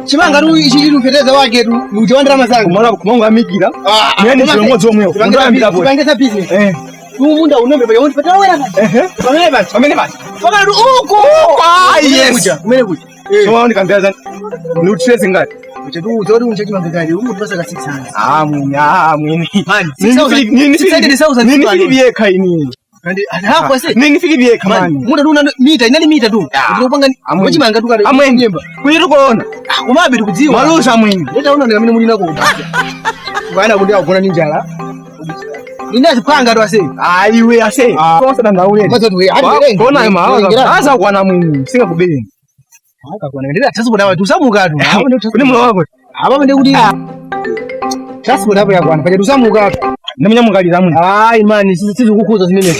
Chimanga ru ichiri kupeteza wake tu uchiwandira masango mwana kumonga mikira nende chilongozo omwe kupangesa business Munda unombe pa yoni patawera pamene basi pakati uko yes kumene kuja so ndikambiaza nutrient ngati uchetu uzori unche chimangakali umutwasa ka 600 mwini nini fili bieka ini kandi hapo ase nini fili bieka mani Munda tuna mita inali mita tu ndikupanga muchimanga tu kale amwe nyemba kuyiru kuona kumabe ndikudziwa malusha mwini leta una ngamene muli nako bwana kundi akugona ninjala Ninazipanga tu ase. Iwe ase. Kosa ndaule. Kosa tu hadi kona mawaza. Aza kuana mwini singa kubeni. Haka kuana ndira tsasoboda watu samuka tu. Kuni mulo wako. Aba mende kuti tsasoboda hapo yakwana paja tusamuka tu. Ndamnyamukalira mwini. Man sisi kukuza zimene.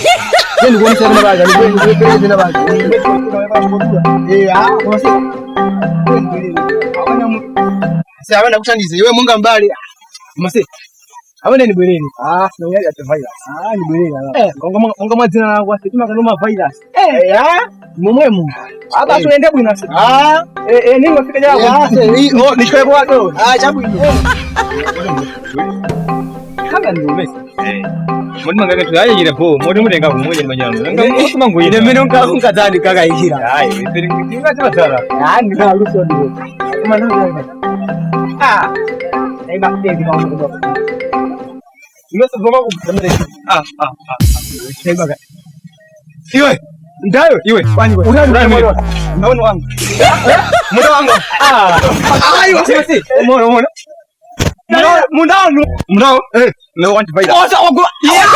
Yeni kuonesa kuna baga ni kweli na baga. Wase. Sasa wana kutandize wewe munga mbali. Mase. Abone ni bwerere. Nonyali ate virus. Ni bwerere. Konga mazina lako asitima kanoma virus. Mumwemu. Aba tuende bwina se. Ningo fika jago. Nishwe bwado. Chabu ini. Kanga ndumesa. Modi mangaka tuyaje jira po. Modi mudenga kumoje manyano. Nga musuma ngoyine. Mene unkazani kaka ikira. Peri ngitinga tsara. Ndika luso ndiwe. Kumana. Naiba ndezi kwa ngo. Ngasa zoma kumdamere. Naiba. Iwe. Ndayo iwe. Kwani wewe. Unaona wangu. Muda wangu. Iwe sisi. Umeona. Mundao. No want to buy that. Osa wagwa. Yeah,